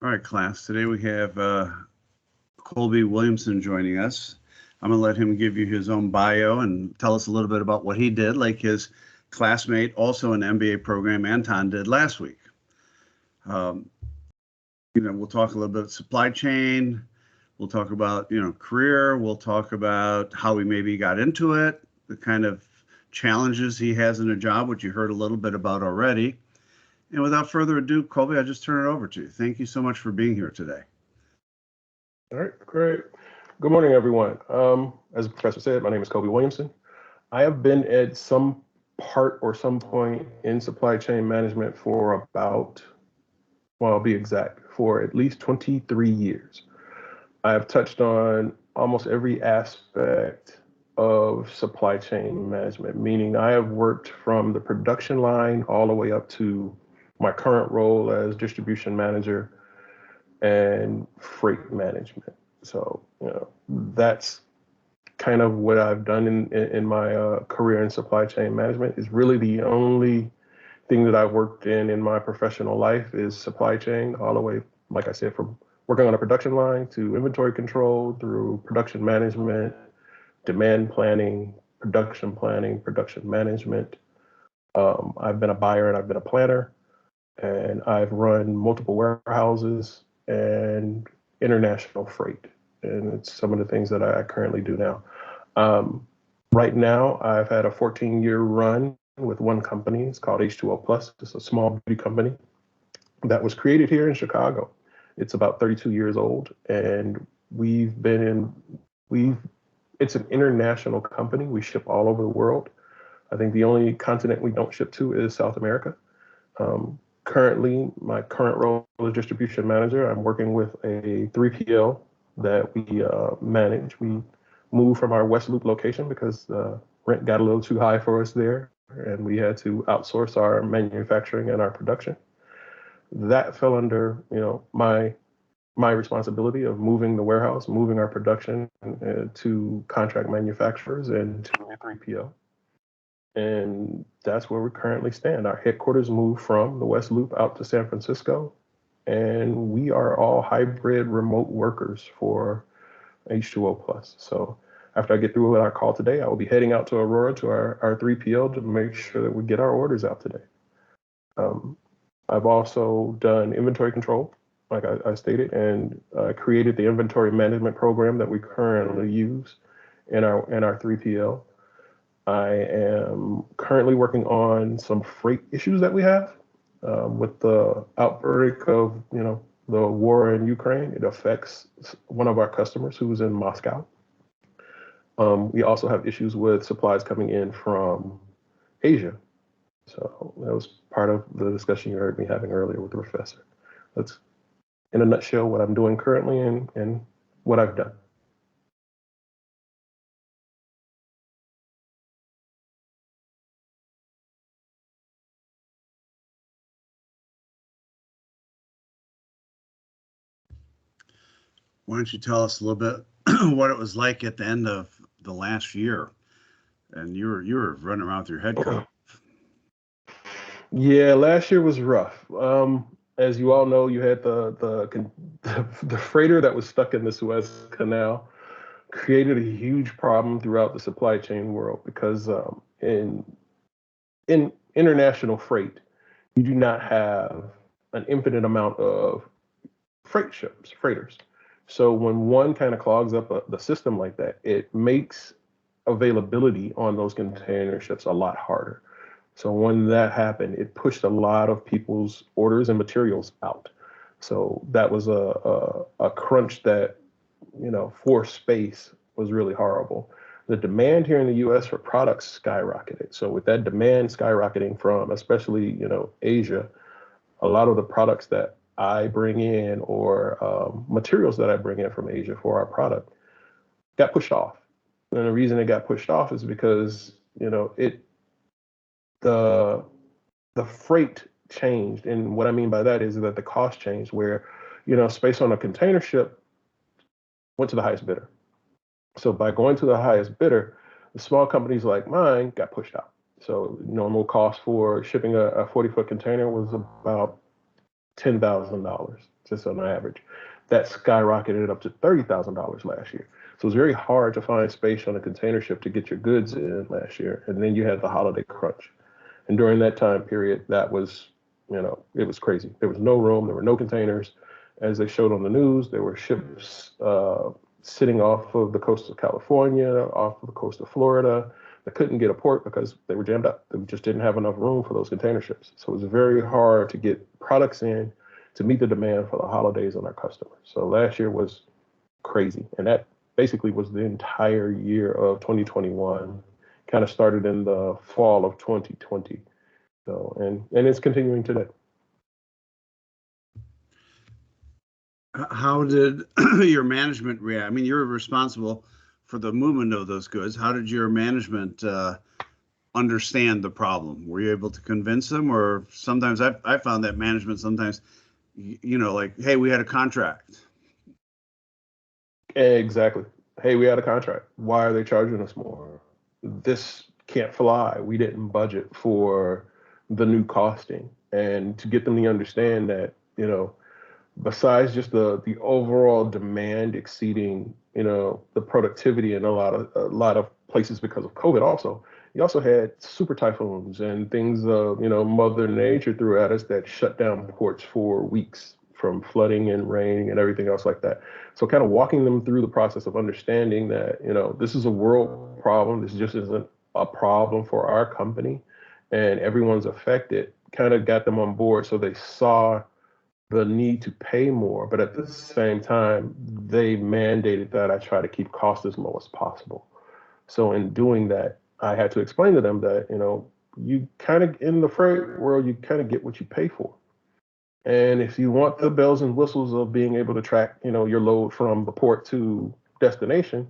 All right, class. Today we have Colby Williamson joining us. I'm going to let him give you his own bio and tell us a little bit about what he did, like his classmate, also an MBA program, Anton, did last week. We'll talk a little bit supply chain. We'll talk about, career. We'll talk about how he maybe got into it, the kind of challenges he has in a job, which you heard a little bit about already. And without further ado, Colby, I'll just turn it over to you. Thank you so much for being here today. All right, great. Good morning, everyone. As the professor said, my name is Colby Williamson. I have been at some part or some point in supply chain management for about, well, I'll be exact, for at least 23 years. I have touched on almost every aspect of supply chain management, meaning I have worked from the production line all the way up to my current role as distribution manager and freight management. So, that's kind of what I've done in my career in supply chain management. Is really the only thing that I've worked in my professional life is supply chain, all the way, like I said, from working on a production line to inventory control through production management, demand planning, production management. I've been a buyer and I've been a planner, and I've run multiple warehouses and international freight. And it's some of the things that I currently do now. Right now, I've had a 14-year run with one company. It's called H2O Plus. It's a small beauty company that was created here in Chicago. It's about 32 years old, and it's an international company. We ship all over the world. I think the only continent we don't ship to is South America. Currently, my current role as distribution manager, I'm working with a 3PL that we manage. We moved from our West Loop location because the rent got a little too high for us there, and we had to outsource our manufacturing and our production. That fell under, my responsibility of moving the warehouse, moving our production to contract manufacturers and to a 3PL. And that's where we currently stand. Our headquarters moved from the West Loop out to San Francisco, and we are all hybrid remote workers for H2O Plus. So after I get through with our call today, I will be heading out to Aurora to our 3PL to make sure that we get our orders out today. I've also done inventory control, like I stated, and created the inventory management program that we currently use in our 3PL. I am currently working on some freight issues that we have with the outbreak of, the war in Ukraine. It affects one of our customers who's in Moscow. We also have issues with supplies coming in from Asia. So that was part of the discussion you heard me having earlier with the professor. That's, in a nutshell, what I'm doing currently and what I've done. Why don't you tell us a little bit what it was like at the end of the last year? And you were running around with your head cut. Yeah, last year was rough. As you all know, you had the freighter that was stuck in the Suez Canal created a huge problem throughout the supply chain world because in international freight, you do not have an infinite amount of freighters. So when one kind of clogs up the system like that, it makes availability on those container ships a lot harder. So when that happened, it pushed a lot of people's orders and materials out. So that was a crunch that, for space was really horrible. The demand here in the US for products skyrocketed. So with that demand skyrocketing from especially, Asia, a lot of the products that I bring in or materials that I bring in from Asia for our product got pushed off. And the reason it got pushed off is because, the freight changed. And what I mean by that is that the cost changed where, space on a container ship went to the highest bidder. So by going to the highest bidder, the small companies like mine got pushed out. So normal cost for shipping a 40-foot container was about $10,000 just on average. That skyrocketed up to $30,000 last year. So it's very hard to find space on a container ship to get your goods in last year. And then you had the holiday crunch. And during that time period, that was, it was crazy. There was no room. There were no containers. As they showed on the news, there were ships sitting off of the coast of California, off of the coast of Florida, that couldn't get a port because they were jammed up. They just didn't have enough room for those container ships. So it was very hard to get products in to meet the demand for the holidays on our customers. So last year was crazy. And that basically was the entire year of 2021, kind of started in the fall of 2020. So, and it's continuing today. How did your management react? I mean, you're responsible for the movement of those goods. How did your management understand the problem? Were you able to convince them? Or sometimes I found that management sometimes, like, hey, we had a contract. Exactly. Hey, we had a contract. Why are they charging us more? This can't fly. We didn't budget for the new costing. And to get them to understand that, besides just the overall demand exceeding, the productivity in a lot of places because of COVID also, you also had super typhoons and things, Mother Nature threw at us that shut down ports for weeks from flooding and rain and everything else like that. So kind of walking them through the process of understanding that, this is a world problem. This just isn't a problem for our company and everyone's affected, kind of got them on board. So they saw the need to pay more, but at the same time, they mandated that I try to keep costs as low as possible. So in doing that, I had to explain to them that, you kind of, in the freight world, you kind of get what you pay for. And if you want the bells and whistles of being able to track, your load from the port to destination,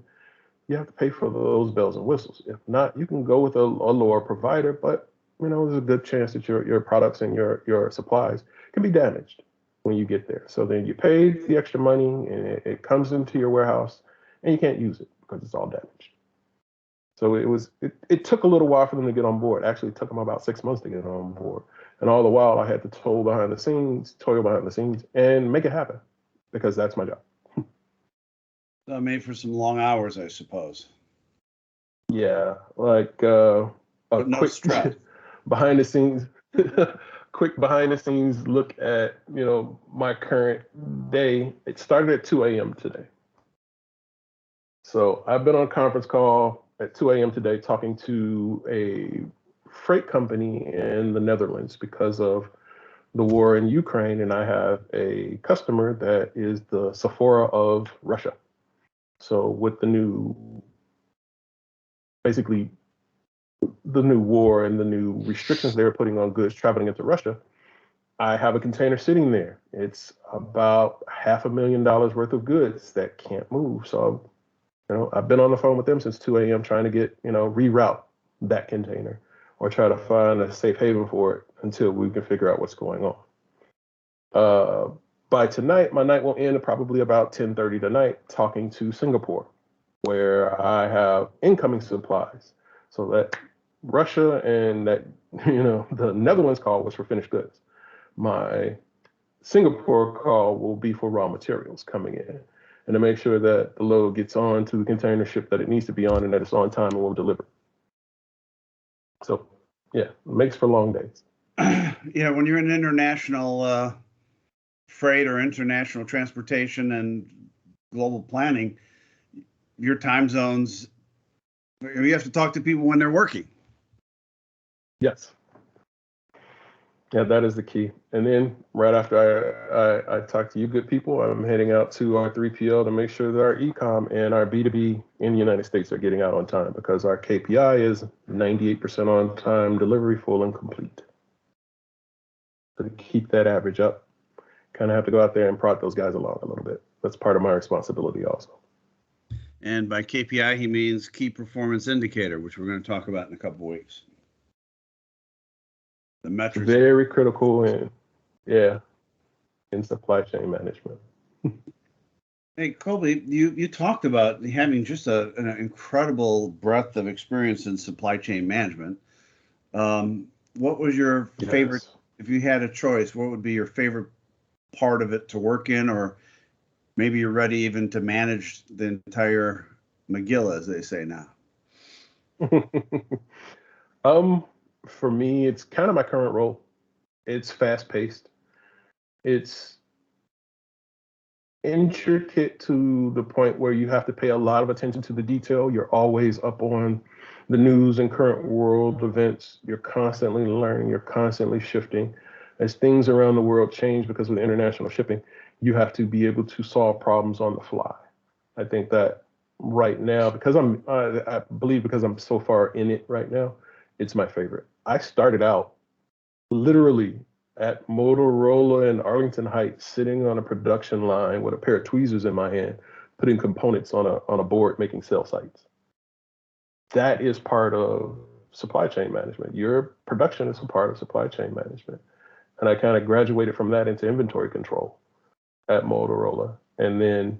you have to pay for those bells and whistles. If not, you can go with a lower provider, but, there's a good chance that your products and your supplies can be damaged when you get there. So then you pay the extra money and it comes into your warehouse and you can't use it because it's all damaged. So it took a little while for them to get on board. Actually, it took them about 6 months to get on board. And all the while I had to toil behind the scenes and make it happen because that's my job. Made for some long hours, I suppose. Yeah, like a no quick stress. behind the scenes quick behind the scenes look at, my current day. It started at 2 a.m. today. So I've been on a conference call at 2 a.m. today talking to a freight company in the Netherlands because of the war in Ukraine. And I have a customer that is the Sephora of Russia. So with the new war and the new restrictions they're putting on goods traveling into Russia, I have a container sitting there. It's about $500,000 worth of goods that can't move. So, I've been on the phone with them since 2 a.m. trying to get, reroute that container or try to find a safe haven for it until we can figure out what's going on. By tonight, my night will end at probably about 10:30 tonight talking to Singapore, where I have incoming supplies. So that Russia and that, the Netherlands call was for finished goods. My Singapore call will be for raw materials coming in and to make sure that the load gets on to the container ship that it needs to be on and that it's on time and will deliver. So, yeah, it makes for long days. Yeah, when you're in international freight or international transportation and global planning, your time zones, you have to talk to people when they're working. Yes. Yeah, that is the key. And then right after I talk to you good people, I'm heading out to our 3PL to make sure that our e-com and our B2B in the United States are getting out on time because our KPI is 98% on time delivery, full and complete. So to keep that average up, kind of have to go out there and prod those guys along a little bit. That's part of my responsibility also. And by KPI, he means key performance indicator, which we're going to talk about in a couple of weeks. The metrics. Very critical in supply chain management. Hey, Colby, you talked about having just an incredible breadth of experience in supply chain management. What was your favorite, if you had a choice, what would be your favorite part of it to work in, or maybe you're ready even to manage the entire McGill, as they say now? For me, it's kind of my current role. It's fast paced. It's intricate to the point where you have to pay a lot of attention to the detail. You're always up on the news and current world events. You're constantly learning, you're constantly shifting. As things around the world change because of the international shipping, you have to be able to solve problems on the fly. I think that right now, because I believe because I'm so far in it right now, it's my favorite. I started out literally at Motorola in Arlington Heights, sitting on a production line with a pair of tweezers in my hand, putting components on a board, making cell sites. That is part of supply chain management. Your production is a part of supply chain management. And I kind of graduated from that into inventory control at Motorola, and then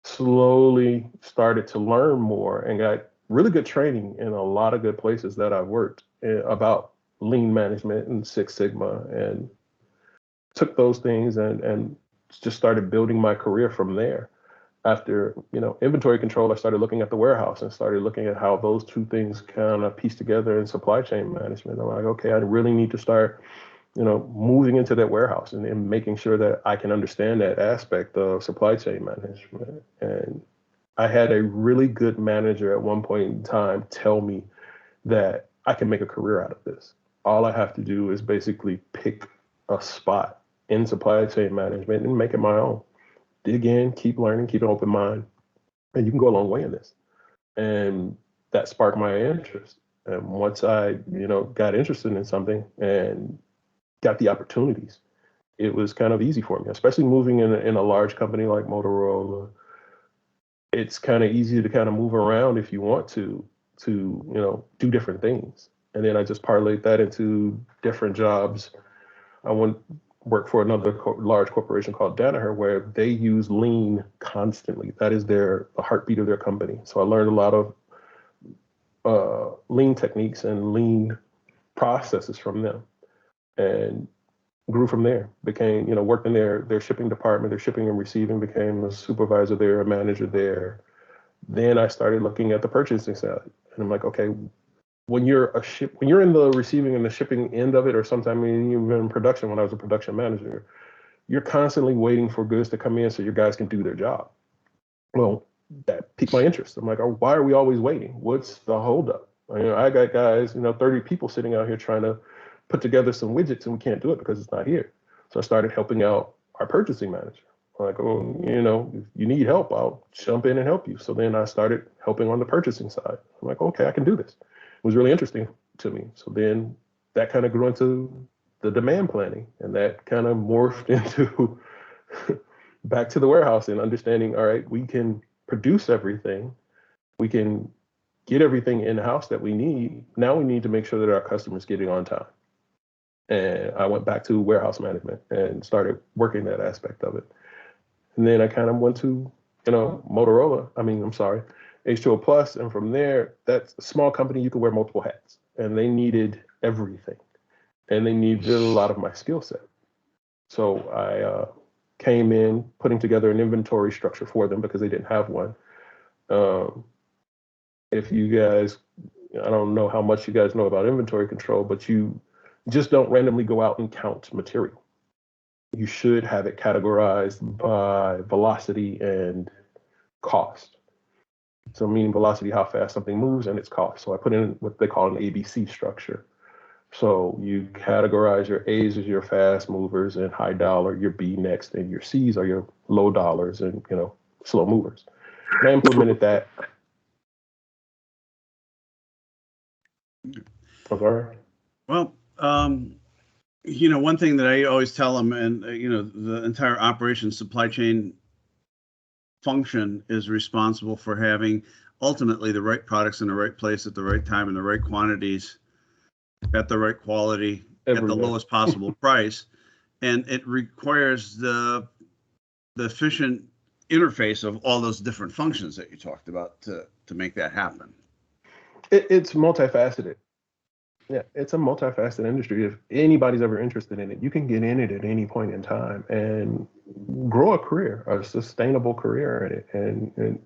slowly started to learn more and got really good training in a lot of good places that I've worked about lean management and Six Sigma, and took those things and just started building my career from there. After, inventory control, I started looking at the warehouse and started looking at how those two things kind of piece together in supply chain management. I'm like, okay, I really need to start, moving into that warehouse and making sure that I can understand that aspect of supply chain management. And I had a really good manager at one point in time tell me that I can make a career out of this. All I have to do is basically pick a spot in supply chain management and make it my own. Dig in, keep learning, keep an open mind, and you can go a long way in this. And that sparked my interest. And once I, got interested in something and got the opportunities, it was kind of easy for me, especially moving in a large company like Motorola. It's kind of easy to kind of move around if you want to do different things. And then I just parlayed that into different jobs. I went work for another large corporation called Danaher, where they use lean constantly. That is the heartbeat of their company. So I learned a lot of lean techniques and lean processes from them, and grew from there. Became, worked in their shipping department, their shipping and receiving, became a supervisor there, a manager there. Then I started looking at the purchasing side, and I'm like, okay, when you're in the receiving and the shipping end of it, or sometimes even in production, when I was a production manager, you're constantly waiting for goods to come in so your guys can do their job. Well, that piqued my interest. I'm like, oh, why are we always waiting? What's the holdup? I got guys, 30 people sitting out here trying to put together some widgets, and we can't do it because it's not here. So I started helping out our purchasing manager. I'm like, oh, if you need help, I'll jump in and help you. So then I started helping on the purchasing side. I'm like, okay, I can do this. It was really interesting to me. So then that kind of grew into the demand planning, and that kind of morphed into back to the warehouse and understanding, all right, we can produce everything. We can get everything in-house that we need. Now we need to make sure that our customers get it on time. And I went back to warehouse management and started working that aspect of it. And then I kind of went to, H2O Plus. And from there, that's a small company, you could wear multiple hats. And they needed everything. And they needed a lot of my skill set. So I came in putting together an inventory structure for them because they didn't have one. If you guys, I don't know how much you guys know about inventory control, but you just don't randomly go out and count material. You should have it categorized by velocity and cost. So meaning velocity, how fast something moves, and its cost. So I put in what they call an ABC structure. So you categorize your A's as your fast movers and high dollar, your B next, and your C's are your low dollars and slow movers. And I implemented that. Okay. Well, one thing that I always tell them, and the entire operation supply chain function is responsible for having ultimately the right products in the right place at the right time in the right quantities at the right quality at the lowest possible price, and it requires the efficient interface of all those different functions that you talked about to make that happen. It's multifaceted. Yeah, it's a multifaceted industry. If anybody's ever interested in it, you can get in it at any point in time and grow a career, a sustainable career in it. And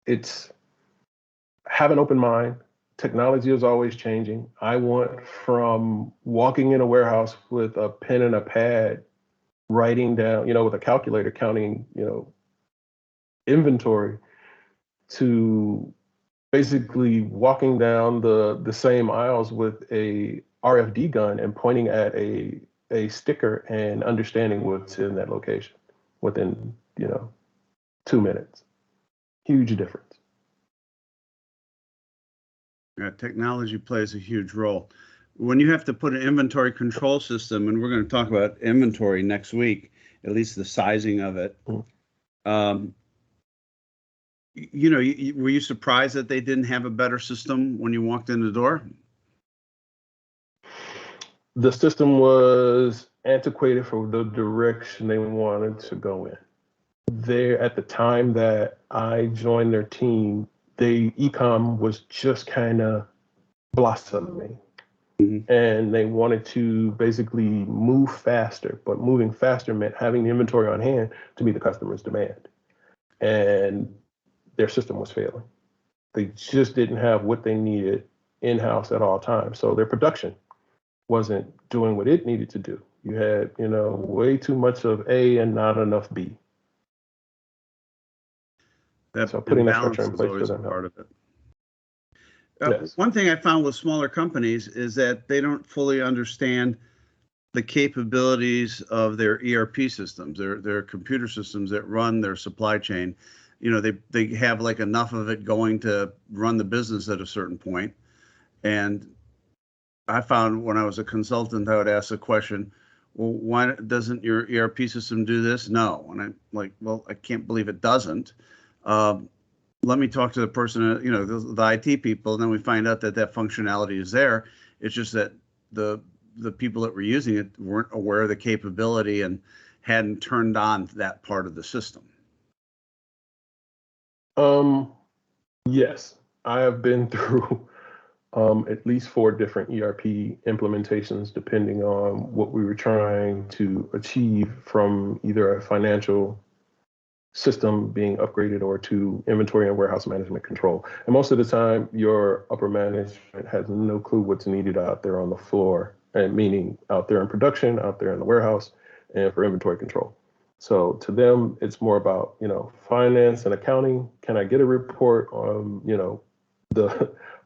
it's have an open mind. Technology is always changing. I went from walking in a warehouse with a pen and a pad, writing down, with a calculator, counting, inventory, to basically walking down the same aisles with a RFD gun and pointing at a sticker and understanding what's in that location within 2 minutes. Huge difference. Yeah, technology plays a huge role. When you have to put an inventory control system, and we're going to talk about inventory next week, at least the sizing of it. Um, were you surprised that they didn't have a better system when you walked in the door? The system was antiquated for the direction they wanted to go in. There, at the time that I joined their team, ecom was just kind of blossoming. Mm-hmm. And they wanted to basically move faster, but moving faster meant having the inventory on hand to meet the customer's demand. And their system was failing. They just didn't have what they needed in-house at all times. So their production wasn't doing what it needed to do. You had, way too much of A and not enough B. So putting that structure in place for them. Part of it. Yes. One thing I found with smaller companies is that they don't fully understand the capabilities of their ERP systems, their computer systems that run their supply chain. They have like enough of it going to run the business at a certain point. And I found when I was a consultant, I would ask the question, well, why doesn't your ERP system do this? No. And I'm like, well, I can't believe it doesn't. Let me talk to the person, the IT people, and then we find out that functionality is there. It's just that the people that were using it weren't aware of the capability and hadn't turned on that part of the system. Yes, I have been through at least 4 different ERP implementations, depending on what we were trying to achieve from either a financial system being upgraded or to inventory and warehouse management control. And most of the time, your upper management has no clue what's needed out there on the floor, and meaning out there in production, out there in the warehouse, and for inventory control. So to them, it's more about, finance and accounting. Can I get a report on,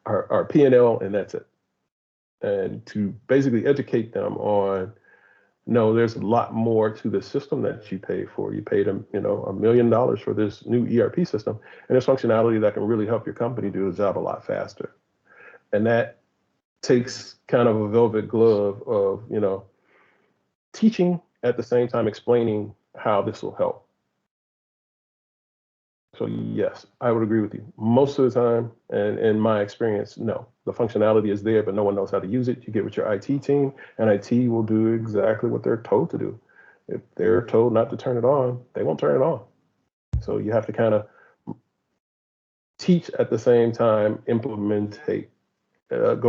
our P&L, and that's it. And to basically educate them on, no, there's a lot more to the system that you pay for. You paid them, $1 million for this new ERP system, and there's functionality that can really help your company do the job a lot faster. And that takes kind of a velvet glove of, teaching at the same time explaining how this will help. So yes, I would agree with you. Most of the time, and in my experience, no. The functionality is there, but no one knows how to use it. You get with your IT team, and IT will do exactly what they're told to do. If they're told not to turn it on, they won't turn it on. So you have to kind of teach at the same time, go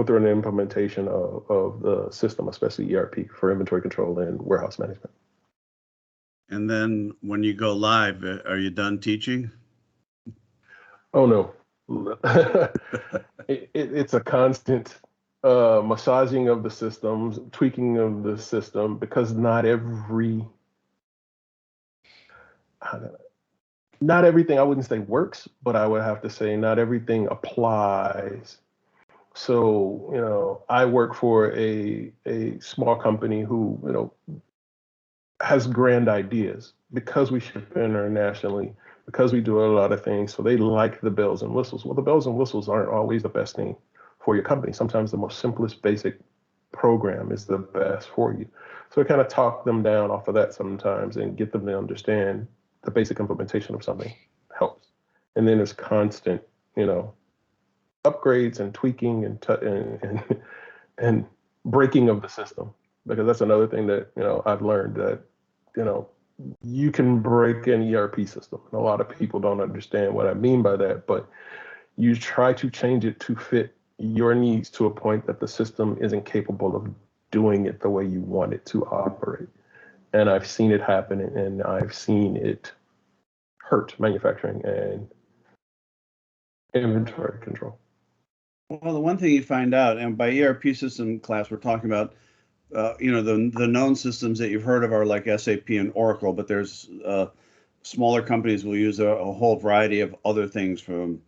through an implementation of the system, especially ERP for inventory control and warehouse management. And then when you go live, are you done teaching? Oh, no. It's a constant massaging of the systems, tweaking of the system, because not everything, I wouldn't say works, but I would have to say not everything applies. So, I work for a small company who, has grand ideas because we ship internationally, because we do a lot of things. So they like the bells and whistles. Well, the bells and whistles aren't always the best thing for your company. Sometimes the most simplest basic program is the best for you. So I kind of talk them down off of that sometimes and get them to understand the basic implementation of something helps. And then there's constant, upgrades and tweaking and breaking of the system, because that's another thing that, I've learned that, you can break an ERP system. And a lot of people don't understand what I mean by that, but you try to change it to fit your needs to a point that the system isn't capable of doing it the way you want it to operate. And I've seen it happen, and I've seen it hurt manufacturing and inventory control. Well, the one thing you find out, and by ERP system class, we're talking about, the known systems that you've heard of are like SAP and Oracle, but there's smaller companies will use a whole variety of other things from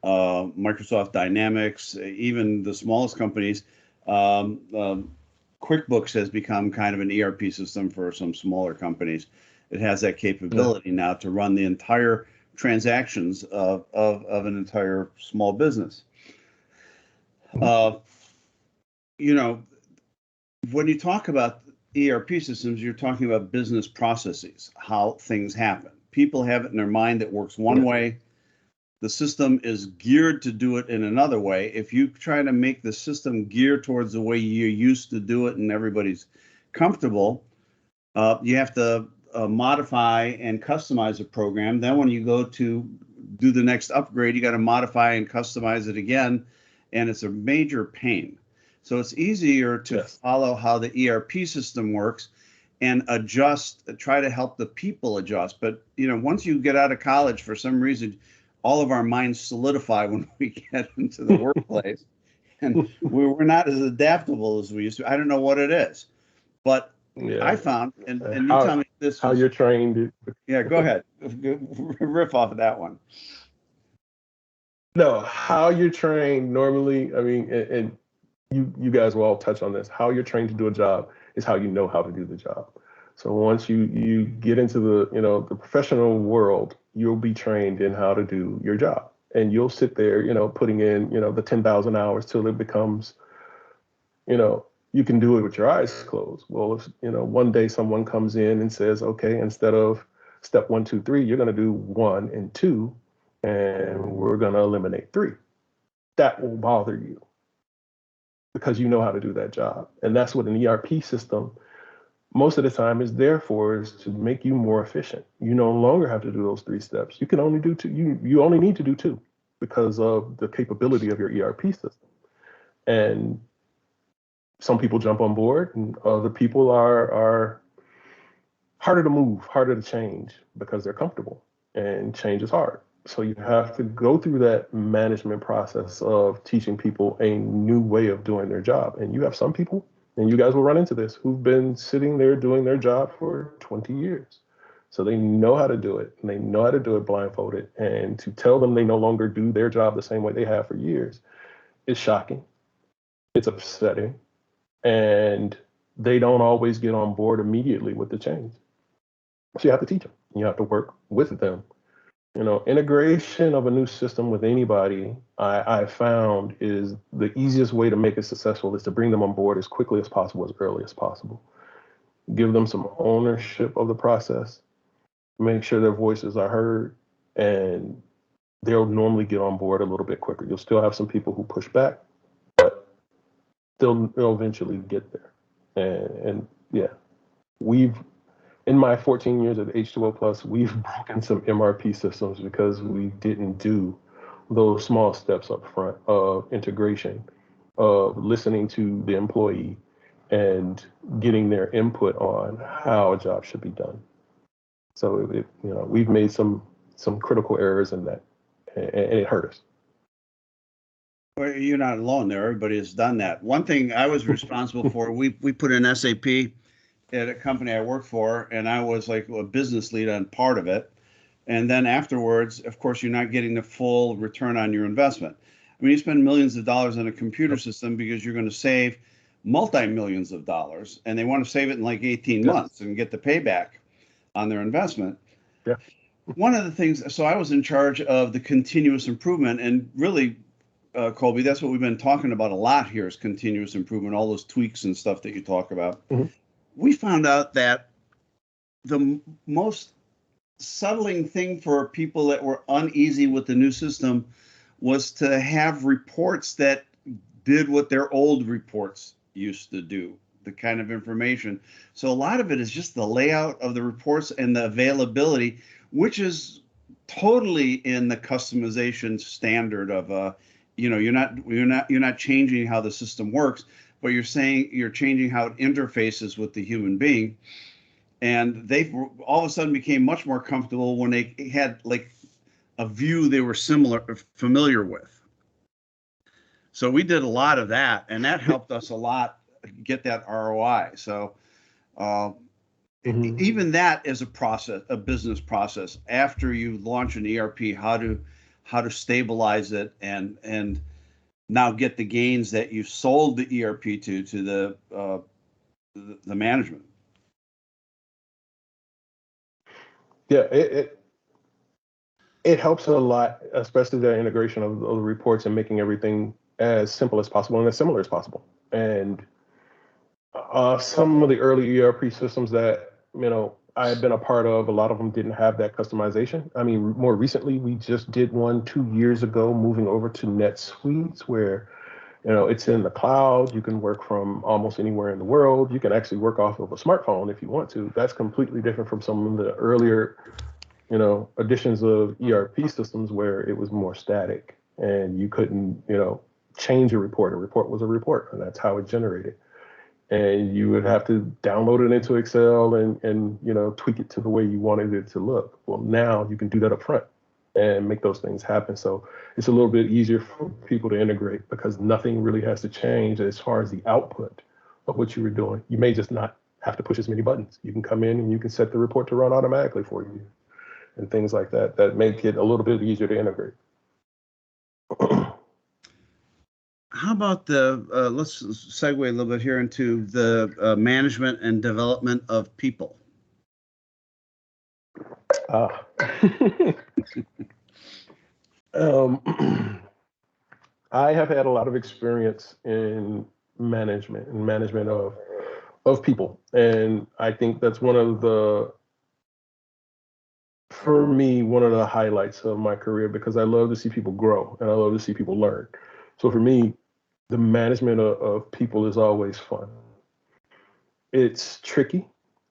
Microsoft Dynamics, even the smallest companies. QuickBooks has become kind of an ERP system for some smaller companies. It has that capability now to run the entire transactions of an entire small business. When you talk about ERP systems, you're talking about business processes, how things happen. People have it in their mind that works one way. The system is geared to do it in another way. If you try to make the system gear towards the way you used to do it and everybody's comfortable, you have to modify and customize a program. Then when you go to do the next upgrade, you got to modify and customize it again, and it's a major pain. So it's easier to follow how the ERP system works and adjust, try to help the people adjust. But, once you get out of college, for some reason, all of our minds solidify when we get into the workplace, and we're not as adaptable as we used to. I don't know what it is, but I found, and you tell me this. How you're trained. Yeah, go ahead. Riff off of that one. No, how you're trained normally, I mean, and you guys will all touch on this. How you're trained to do a job is how you know how to do the job. So once you get into the professional world, you'll be trained in how to do your job, and you'll sit there, putting in, the 10,000 hours till it becomes, you can do it with your eyes closed. Well, if, one day someone comes in and says, okay, instead of step 1, 2, 3, you're going to do 1 and 2, and we're going to eliminate 3. That will bother you because you know how to do that job. And that's what an ERP system most of the time is there for, is to make you more efficient. You no longer have to do those 3 steps. You can only do 2. You only need to do 2 because of the capability of your ERP system. And some people jump on board, and other people are harder to move, harder to change because they're comfortable, and change is hard. So you have to go through that management process of teaching people a new way of doing their job. And you have some people, and you guys will run into this, who've been sitting there doing their job for 20 years. So they know how to do it, and they know how to do it blindfolded. And to tell them they no longer do their job the same way they have for years is shocking. It's upsetting. And they don't always get on board immediately with the change. So you have to teach them. You have to work with them. Integration of a new system with anybody, I found, is the easiest way to make it successful is to bring them on board as quickly as possible, as early as possible. Give them some ownership of the process, make sure their voices are heard, and they'll normally get on board a little bit quicker. You'll still have some people who push back, but they'll eventually get there. And yeah, in my 14 years at H2O Plus, we've broken some MRP systems because we didn't do those small steps up front of integration, of listening to the employee and getting their input on how a job should be done. So we've made some critical errors in that, and it hurt us. Well, you're not alone there. Everybody has done that. One thing I was responsible for, we put in SAP at a company I worked for, and I was like a business lead on part of it. And then afterwards, of course, you're not getting the full return on your investment. I mean, you spend millions of dollars on a computer system because you're going to save multi-millions of dollars, and they want to save it in like 18 months and get the payback on their investment. Yeah. One of the things, so I was in charge of the continuous improvement, and really, Colby, that's what we've been talking about a lot here, is continuous improvement, all those tweaks and stuff that you talk about. Mm-hmm. We found out that the most settling thing for people that were uneasy with the new system was to have reports that did what their old reports used to do, the kind of information. So a lot of it is just the layout of the reports and the availability, which is totally in the customization standard of you're not changing how the system works, but you're saying you're changing how it interfaces with the human being. And they all of a sudden became much more comfortable when they had like a view they were familiar with. So we did a lot of that, and that helped us a lot get that ROI. So uh, even that is a process, a business process. After you launch an ERP, how to stabilize it and now get the gains that you sold the ERP to the management. Yeah, it helps a lot, especially the integration of the reports and making everything as simple as possible and as similar as possible. And some of the early ERP systems that I had been a part of, a lot of them didn't have that customization. I mean, more recently, we just did one 2 years ago, moving over to NetSuite, where it's in the cloud. You can work from almost anywhere in the world. You can actually work off of a smartphone if you want to. That's completely different from some of the earlier additions of ERP systems where it was more static and you couldn't, change a report. A report was a report, and that's how it generated. And you would have to download it into Excel and tweak it to the way you wanted it to look. Well, now you can do that up front and make those things happen. So it's a little bit easier for people to integrate because nothing really has to change as far as the output of what you were doing. You may just not have to push as many buttons. You can come in and you can set the report to run automatically for you and things like that make it a little bit easier to integrate. How about let's segue a little bit here into the management and development of people. I have had a lot of experience in management of people. And I think that's for me, one of the highlights of my career, because I love to see people grow and I love to see people learn. So for me, the management of people is always fun. It's tricky.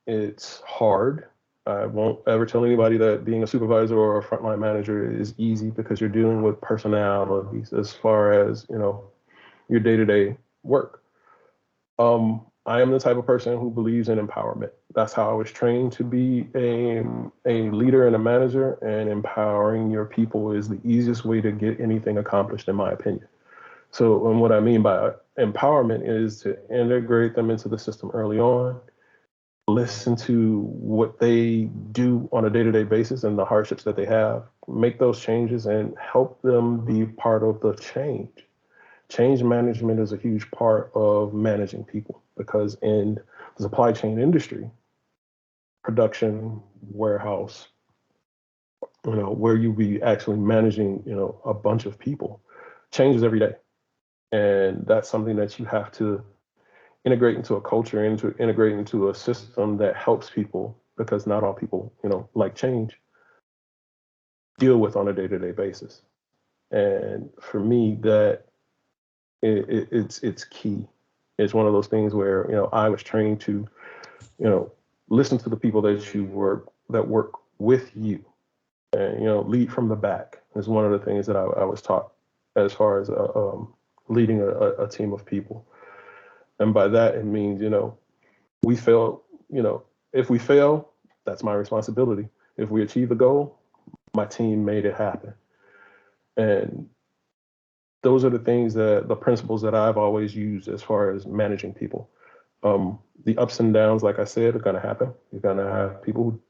It's hard. I won't ever tell anybody that being a supervisor or a frontline manager is easy because you're dealing with personalities as far as, your day-to-day work. I am the type of person who believes in empowerment. That's how I was trained to be a leader and a manager, and empowering your people is the easiest way to get anything accomplished, in my opinion. So, and what I mean by empowerment is to integrate them into the system early on, listen to what they do on a day-to-day basis and the hardships that they have, make those changes and help them be part of the change. Change management is a huge part of managing people because in the supply chain industry, production, warehouse, where you be actually managing, a bunch of people, changes every day. And that's something that you have to integrate into a culture, integrate into a system that helps people, because not all people, like change, deal with on a day-to-day basis. And for me, that it's key. It's one of those things where I was trained to listen to the people that work with you, and lead from the back is one of the things that I was taught as far as leading a team of people. And by that it means we fail. If we fail, that's my responsibility. If we achieve the goal, my team made it happen. And those are the principles that I've always used as far as managing people. The ups and downs, like I said, are going to happen. You're going to have people who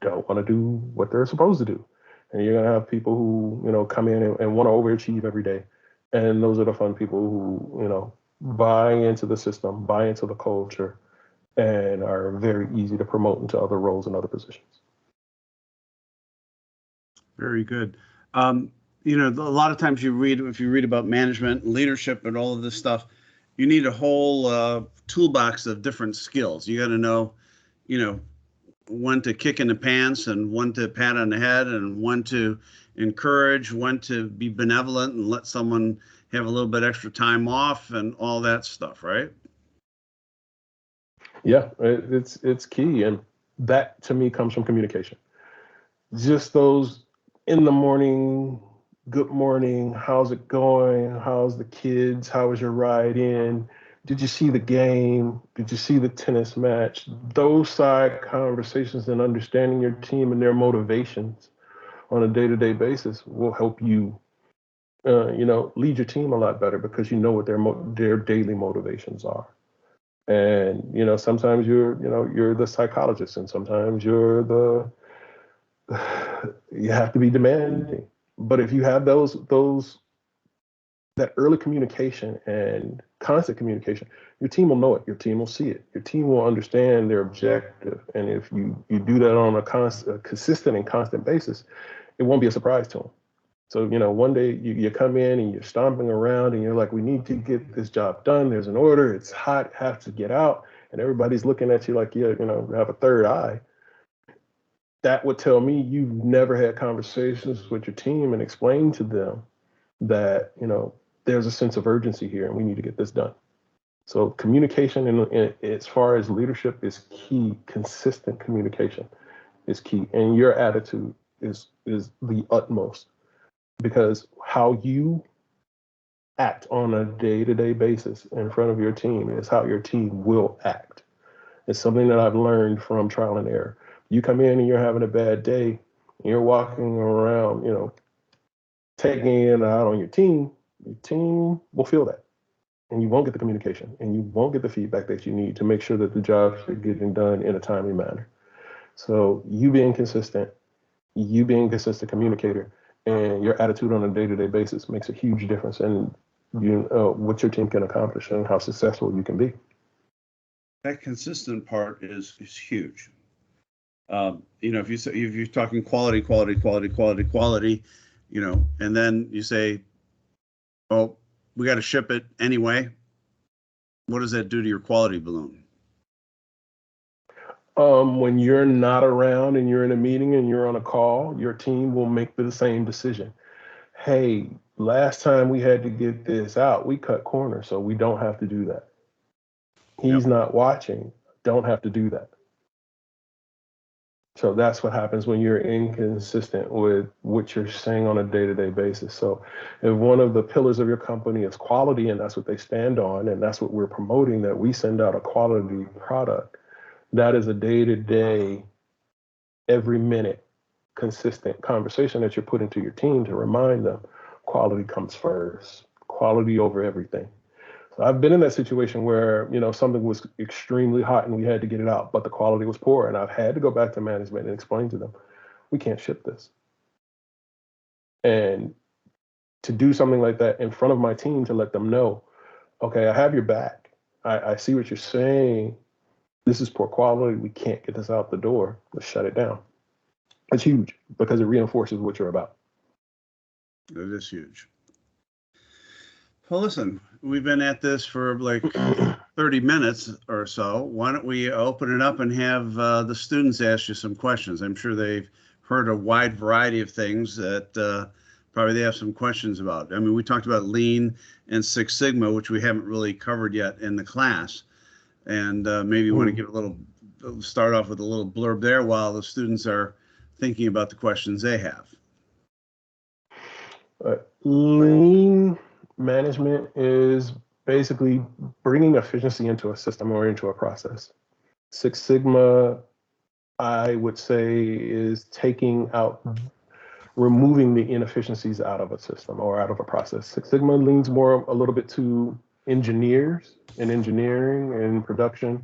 don't want to do what they're supposed to do. And you're going to have people who, come in and want to overachieve every day. And those are the fun people who, buy into the system, buy into the culture, and are very easy to promote into other roles and other positions. Very good. A lot of times if you read about management and leadership and all of this stuff, you need a whole toolbox of different skills. You got to know, when to kick in the pants and when to pat on the head and when to encourage, when to be benevolent and let someone have a little bit extra time off and all that stuff, right? Yeah, it's key. And that to me comes from communication. Just those in the morning good morning, how's it going? How's the kids? How was your ride in? Did you see the game? Did you see the tennis match? Those side conversations and understanding your team and their motivations on a day-to-day basis will help you, lead your team a lot better because you know what their daily motivations are. And sometimes you're the psychologist, and sometimes you have to be demanding. But if you have those that early communication and constant communication, your team will know it. Your team will see it. Your team will understand their objective. And if you do that on a consistent and constant basis, it won't be a surprise to them. So, one day you come in and you're stomping around and you're like, we need to get this job done. There's an order. It's hot. Have to get out. And everybody's looking at you like, you have a third eye. That would tell me you've never had conversations with your team and explained to them that, there's a sense of urgency here and we need to get this done. So communication in as far as leadership is key. Consistent communication is key. And your attitude is the utmost, because how you act on a day-to-day basis in front of your team is how your team will act. It's something that I've learned from trial and error. You come in and you're having a bad day, and you're walking around, taking it out on your team will feel that. And you won't get the communication and you won't get the feedback that you need to make sure that the jobs are getting done in a timely manner. So you being consistent communicator, and your attitude on a day-to-day basis makes a huge difference in what your team can accomplish and how successful you can be. That consistent part is huge. If you're talking quality, and then you say, oh, we got to ship it anyway. What does that do to your quality balloon? When you're not around and you're in a meeting and you're on a call, your team will make the same decision. Hey, last time we had to get this out, we cut corners, so we don't have to do that. He's not watching, don't have to do that. So that's what happens when you're inconsistent with what you're saying on a day-to-day basis. So if one of the pillars of your company is quality, and that's what they stand on, and that's what we're promoting, that we send out a quality product, that is a day-to-day, every minute, consistent conversation that you're putting to your team to remind them quality comes first, quality over everything. So I've been in that situation where, something was extremely hot and we had to get it out, but the quality was poor. And I've had to go back to management and explain to them, we can't ship this. And to do something like that in front of my team, to let them know, okay, I have your back. I see what you're saying. This is poor quality. We can't get this out the door. Let's shut it down. It's huge because it reinforces what you're about. It is huge. Well, listen, we've been at this for like 30 minutes or so. Why don't we open it up and have the students ask you some questions? I'm sure they've heard a wide variety of things that probably they have some questions about. I mean, we talked about Lean and Six Sigma, which we haven't really covered yet in the class. And maybe you want to give start off with a little blurb there while the students are thinking about the questions they have. Lean management is basically bringing efficiency into a system or into a process. Six Sigma, I would say, is removing the inefficiencies out of a system or out of a process. Six Sigma leans more a little bit to engineers and engineering and production,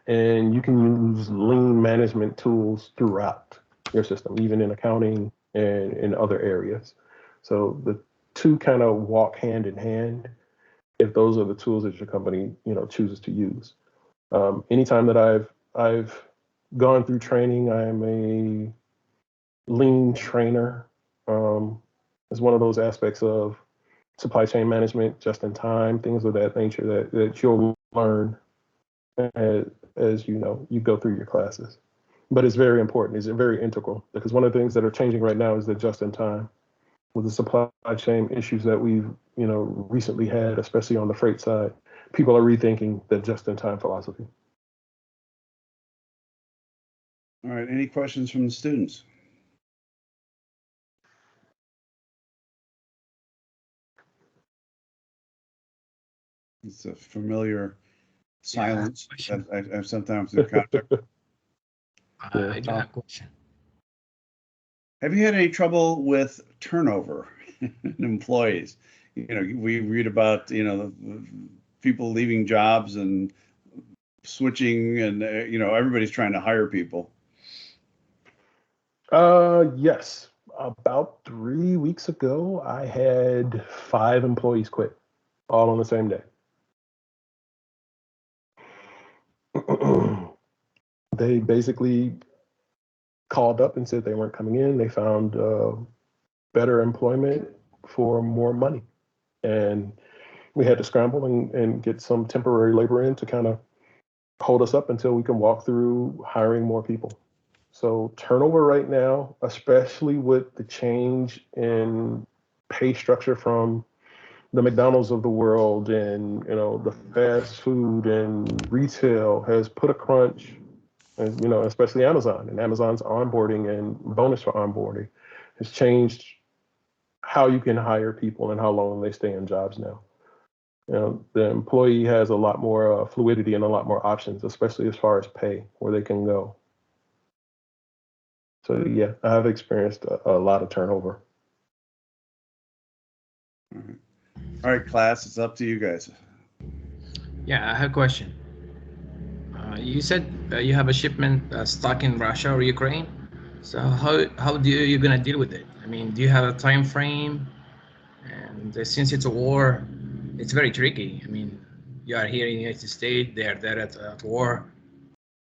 and you can use lean management tools throughout your system, even in accounting and in other areas. So the two kind of walk hand in hand if those are the tools that your company chooses to use. Anytime that I've gone through training, I am a lean trainer. It's one of those aspects of supply chain management, just in time, things of that nature that you'll learn as you go through your classes. But it's very important. It's very integral because one of the things that are changing right now is the just in time. With the supply chain issues that we've recently had, especially on the freight side, people are rethinking the just-in-time philosophy. All right, any questions from the students? It's a familiar silence Yeah, that I've sometimes encountered. I do have a question. Have you had any trouble with turnover in employees? You know, we read about, you know, the people leaving jobs and switching, and you know, everybody's trying to hire people. Yes. About 3 weeks ago, I had 5 employees quit, all on the same day. They basically called up and said they weren't coming in. They found better employment for more money. And we had to scramble and get some temporary labor in to kind of hold us up until we can walk through hiring more people. So turnover right now, especially with the change in pay structure from the McDonald's of the world and the fast food and retail, has put a crunch, and especially Amazon, and Amazon's onboarding and bonus for onboarding has changed how you can hire people and how long they stay in jobs now. The employee has a lot more fluidity and a lot more options, especially as far as pay, where they can go. So yeah, I have experienced a lot of turnover. All right, class, it's up to you guys. Yeah, I have a question. You said you have a shipment stuck in Russia or Ukraine. So how do you gonna deal with it? I mean, do you have a time frame? And since it's a war, it's very tricky. I mean, you are here in the United States, they are there at war.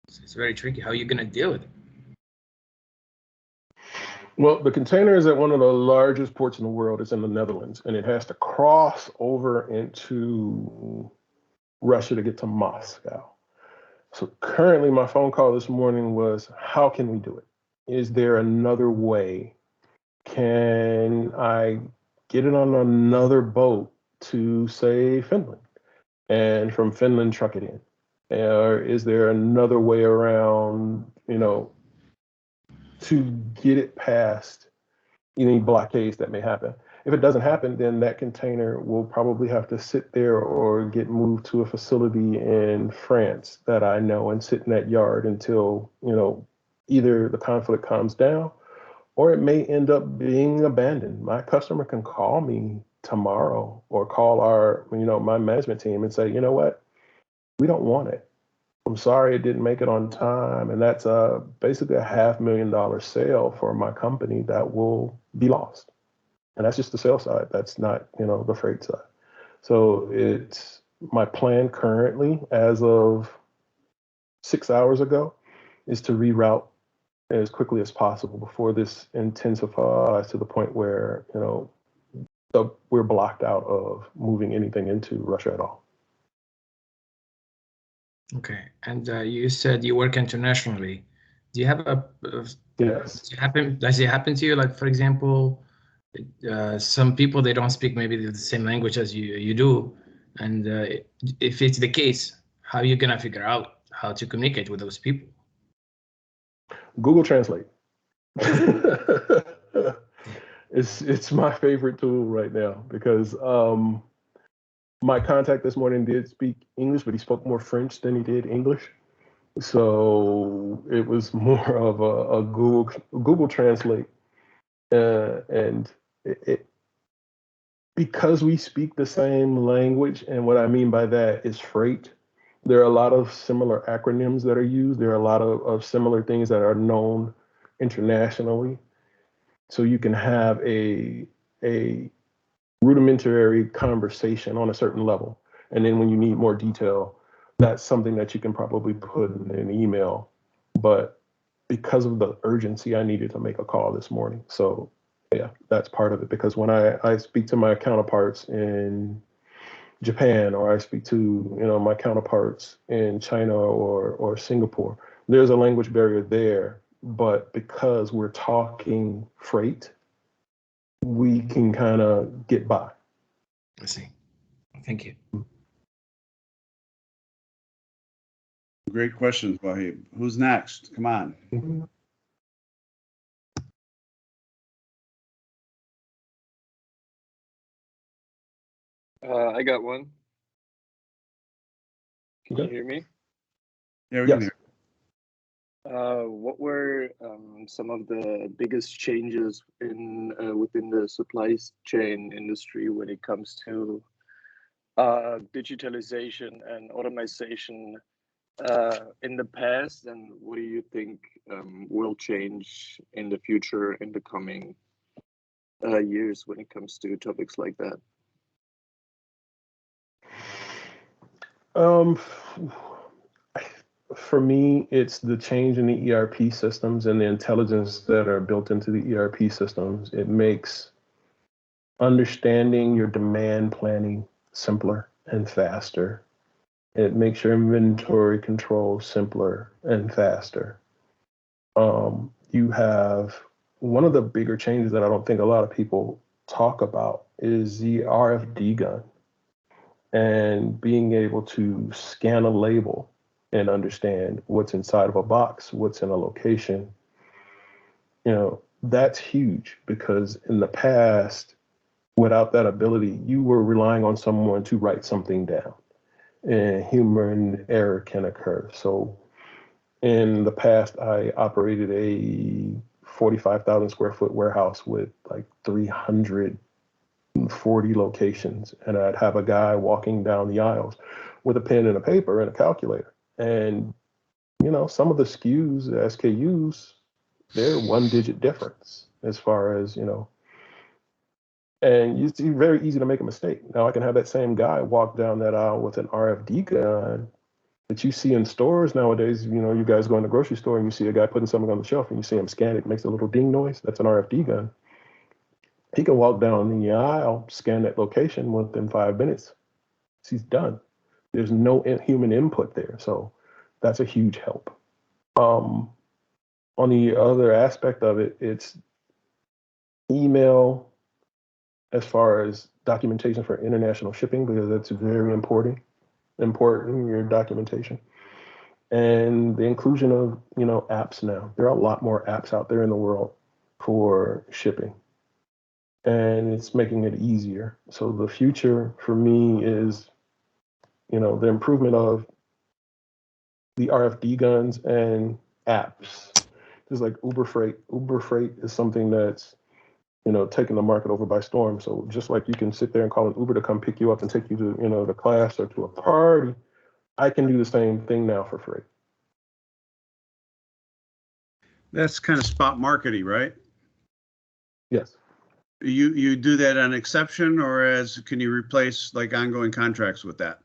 So it's very tricky. How are you gonna deal with it? Well, the container is at one of the largest ports in the world. It's in the Netherlands, and it has to cross over into Russia to get to Moscow. So currently, my phone call this morning was, how can we do it? Is there another way? Can I get it on another boat to, say, Finland, and from Finland truck it in? Or is there another way around, to get it past any blockades that may happen? If it doesn't happen, then that container will probably have to sit there or get moved to a facility in France that I know and sit in that yard until, either the conflict calms down or it may end up being abandoned. My customer can call me tomorrow or call my management team and say, you know what, we don't want it. I'm sorry it didn't make it on time. And that's basically a $500,000 sale for my company that will be lost. And that's just the sales side. That's not, the freight side. So it's my plan currently, as of 6 hours ago, is to reroute as quickly as possible before this intensifies to the point where, we're blocked out of moving anything into Russia at all. Okay, and you said you work internationally. Do you have Yes. does it happen to you? Like, for example, some people, they don't speak maybe the same language as you do, and if it's the case, how are you gonna figure out how to communicate with those people? Google Translate. It's my favorite tool right now because my contact this morning did speak English, but he spoke more French than he did English. So it was more of a Google Translate, and it because we speak the same language, and what I mean by that is freight. There are a lot of similar acronyms that are used. There are a lot of similar things that are known internationally. So you can have a rudimentary conversation on a certain level. And then when you need more detail, that's something that you can probably put in an email. But because of the urgency, I needed to make a call this morning. So yeah, that's part of it. Because when I speak to my counterparts in Japan, or I speak to my counterparts in China or Singapore, there's a language barrier there. But because we're talking freight, we can kind of get by. I see. Thank you. Great questions, Wahib. Who's next? Come on. I got one. Can you hear me? Yeah, we can Yes. hear. What were some of the biggest changes in within the supply chain industry when it comes to digitalization and automation in the past, and what do you think will change in the future in the coming years when it comes to topics like that? Um, for me, it's the change in the ERP systems and the intelligence that are built into the ERP systems. It makes understanding your demand planning simpler and faster. It makes your inventory control simpler and faster. You have one of the bigger changes that I don't think a lot of people talk about is the RFD gun and being able to scan a label and understand what's inside of a box, what's in a location. That's huge because in the past, without that ability, you were relying on someone to write something down, and human error can occur. So in the past, I operated a 45,000 square foot warehouse with like 340 locations, and I'd have a guy walking down the aisles with a pen and a paper and a calculator. And some of the SKUs, the SKUs, they're one digit difference as far as, and it's very easy to make a mistake. Now I can have that same guy walk down that aisle with an RFD gun that you see in stores nowadays. You guys go in the grocery store and you see a guy putting something on the shelf and you see him scan it makes a little ding noise. That's an RFD gun. He can walk down the aisle, scan that location within 5 minutes. He's done. There's no human input there. So that's a huge help. On the other aspect of it, it's email as far as documentation for international shipping, because that's very important, your documentation. And the inclusion of, apps now. There are a lot more apps out there in the world for shipping, and it's making it easier. So the future for me is, the improvement of the RFD guns and apps. Just like Uber Freight. Uber Freight is something that's, taking the market over by storm. So just like you can sit there and call an Uber to come pick you up and take you to, to class or to a party, I can do the same thing now for free. That's kind of spot marketing, right? Yes. You do that on exception, or can you replace like ongoing contracts with that?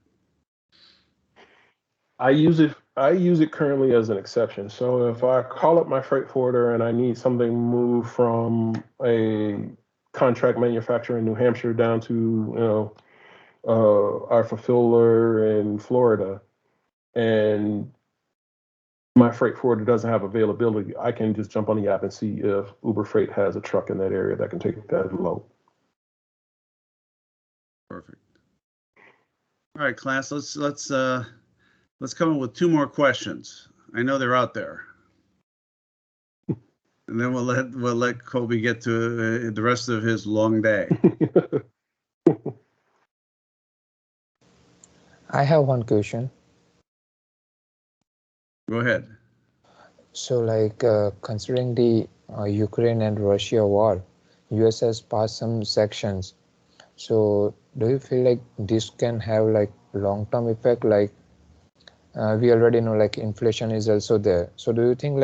I use it currently as an exception. So if I call up my freight forwarder and I need something moved from a contract manufacturer in New Hampshire down to our fulfiller in Florida, and my freight forwarder doesn't have availability, I can just jump on the app and see if Uber Freight has a truck in that area that can take that load. Perfect. All right, class. Let's come up with 2 more questions. I know they're out there, and then we'll let Colby get to the rest of his long day. I have one question. Go ahead. So, considering the Ukraine and Russia war, US has passed some sanctions. So, do you feel like this can have long-term effect? We already know inflation is also there. So, do you think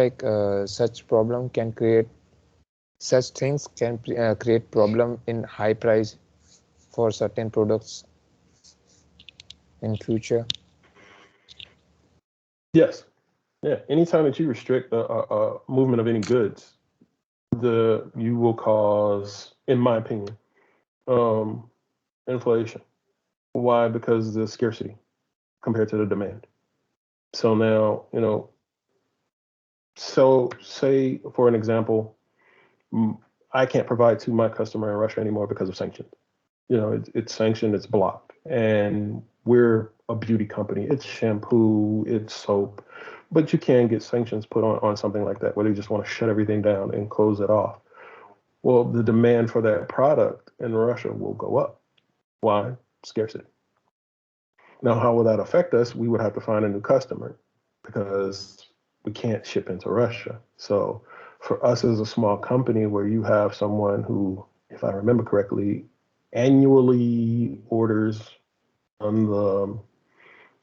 such things can create problem in high price for certain products in future? Yes. Yeah. Anytime that you restrict the movement of any goods, you will cause, in my opinion, inflation. Why? Because of the scarcity compared to the demand. So now, so say for an example, I can't provide to my customer in Russia anymore because of sanctions. It's sanctioned, it's blocked, and we're a beauty company. It's shampoo, it's soap, but you can get sanctions put on something like that where they just want to shut everything down and close it off. Well, the demand for that product in Russia will go up. Why? Scarcity. Now, how will that affect us? We would have to find a new customer because we can't ship into Russia. So for us as a small company where you have someone who, if I remember correctly, annually orders on the,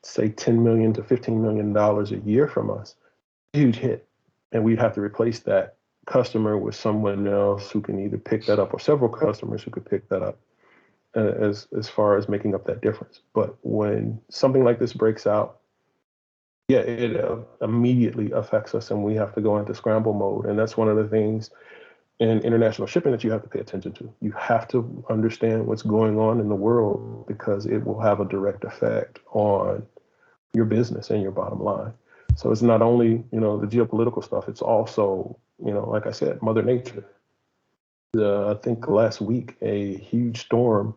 say, $10 million to $15 million a year from us, huge hit. And we'd have to replace that customer with someone else who can either pick that up, or several customers who could pick that up, as far as making up that difference. But when something like this breaks out, yeah, it immediately affects us, and we have to go into scramble mode. And that's one of the things in international shipping that you have to pay attention to. You have to understand what's going on in the world, because it will have a direct effect on your business and your bottom line. So it's not only, the geopolitical stuff, it's also, like I said, Mother Nature. I think last week a huge storm,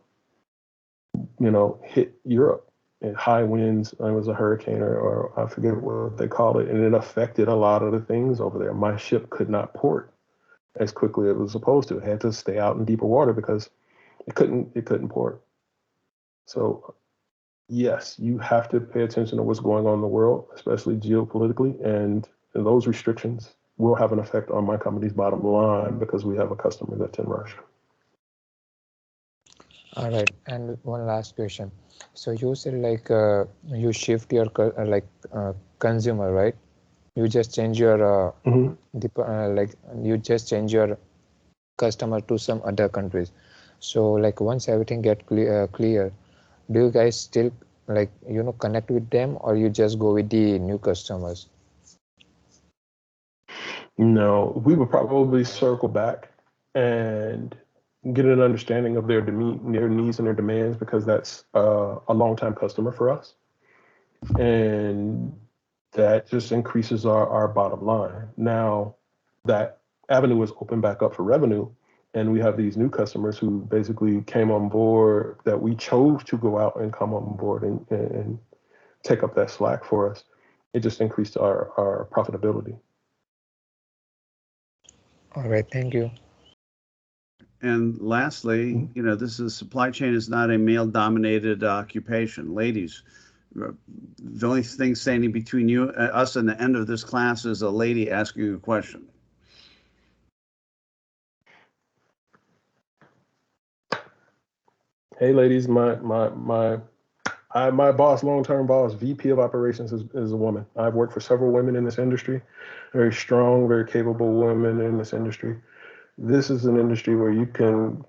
hit Europe, and high winds. It was a hurricane, or I forget what they call it, and it affected a lot of the things over there. My ship could not port as quickly as it was supposed to. It had to stay out in deeper water because it couldn't port. So yes, you have to pay attention to what's going on in the world, especially geopolitically, and those restrictions will have an effect on my company's bottom line because we have a customer that's in Russia. All right, and one last question. So you said you shift your consumer, right? You just change your you just change your customer to some other countries. So once everything get clear, do you guys still connect with them, or you just go with the new customers? No, we would probably circle back and get an understanding of their needs and their demands, because that's a long-time customer for us, and that just increases our bottom line. Now that avenue is open back up for revenue, and we have these new customers who basically came on board, that we chose to go out and come on board and take up that slack for us. It just increased our profitability. All right, thank you. And lastly, this is supply chain is not a male-dominated occupation. Ladies, the only thing standing between us and the end of this class is a lady asking a question. Hey, ladies, my boss, long-term boss, VP of operations is a woman. I've worked for several women in this industry, very strong, very capable women in this industry. This is an industry where you can,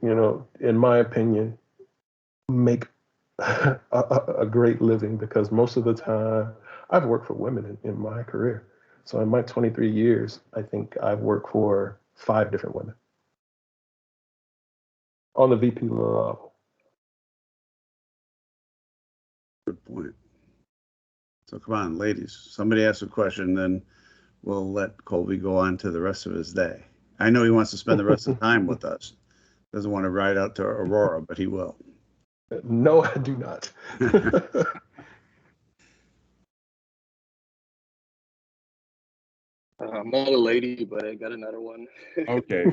in my opinion, make a great living, because most of the time I've worked for women in my career. So in my 23 years, I think I've worked for 5 different women on the VP level. Good point. So come on, ladies, somebody ask a question, then we'll let Colby go on to the rest of his day. I know he wants to spend the rest of the time with us. Doesn't want to ride out to Aurora, but he will. No, I do not. I'm not a lady, but I got another one. Okay.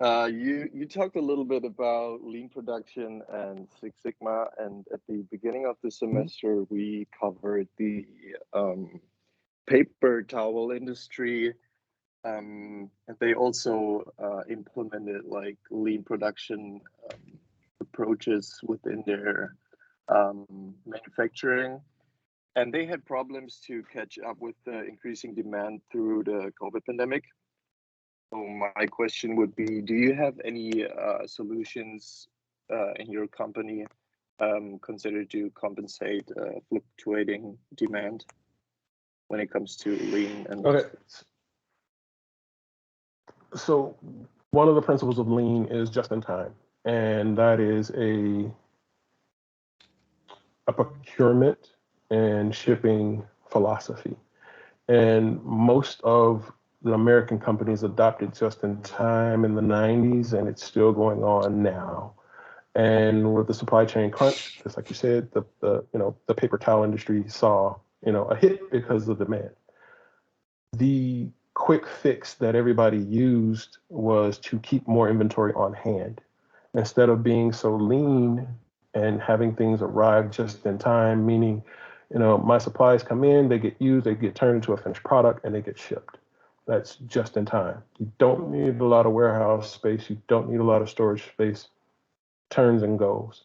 You talked a little bit about lean production and Six Sigma, and at the beginning of the semester, we covered the paper towel industry. And they also implemented lean production approaches within their manufacturing. And they had problems to catch up with the increasing demand through the COVID pandemic. So my question would be, do you have any solutions in your company considered to compensate fluctuating demand when it comes to lean? And okay. So one of the principles of lean is just in time, and that is a procurement and shipping philosophy. And most of the American companies adopted just in time in the 90s, and it's still going on now. And with the supply chain crunch, just like you said, the paper towel industry saw a hit because of demand. The quick fix that everybody used was to keep more inventory on hand. Instead of being so lean, and having things arrive just in time, meaning, my supplies come in, they get used, they get turned into a finished product, and they get shipped. That's just in time. You don't need a lot of warehouse space. You don't need a lot of storage space. Turns and goes.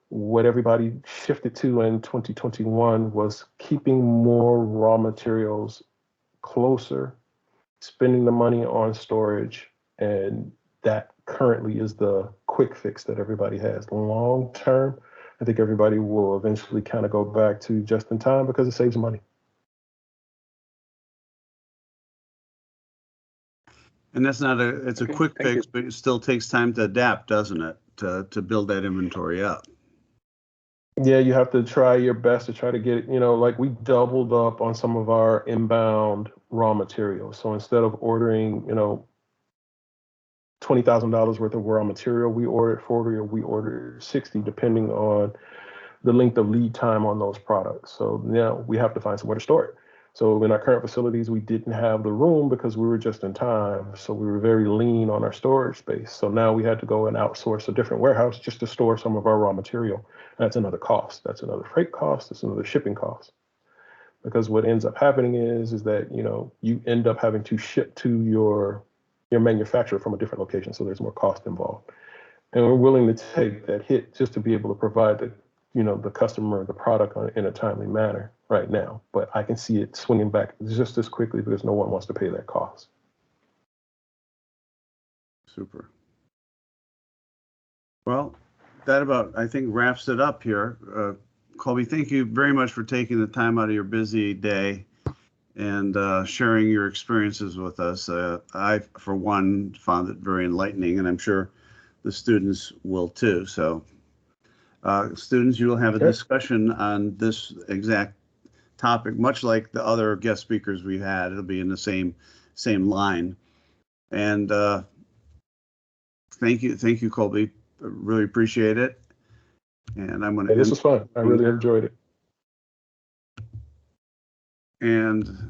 What everybody shifted to in 2021 was keeping more raw materials closer, spending the money on storage, and that currently is the quick fix that everybody has. Long term, I think everybody will eventually kind of go back to just in time because it saves money. And that's not it's a Okay, quick thank fix, but it still takes time to adapt, doesn't it? To build that inventory up. Yeah, you have to try your best to try to get it, like we doubled up on some of our inbound raw materials. So instead of ordering, $20,000 worth of raw material, we ordered 40 or we ordered 60, depending on the length of lead time on those products. So now we have to find somewhere to store it. So in our current facilities, we didn't have the room because we were just in time. So we were very lean on our storage space. So now we had to go and outsource a different warehouse just to store some of our raw material. That's another cost. That's another freight cost. That's another shipping cost. Because what ends up happening is that, you end up having to ship to your manufacturer from a different location. So there's more cost involved. And we're willing to take that hit just to be able to provide the customer the product in a timely manner right now. But I can see it swinging back just as quickly because no one wants to pay that cost. Super. Well, that about, I think, wraps it up here. Colby, thank you very much for taking the time out of your busy day and sharing your experiences with us. I, for one, found it very enlightening, and I'm sure the students will too. So, students, you will have a discussion on this exact topic, much like the other guest speakers we've had. It'll be in the same line. And thank you, Colby. I really appreciate it. And I'm going to. This was fun. I really enjoyed it. And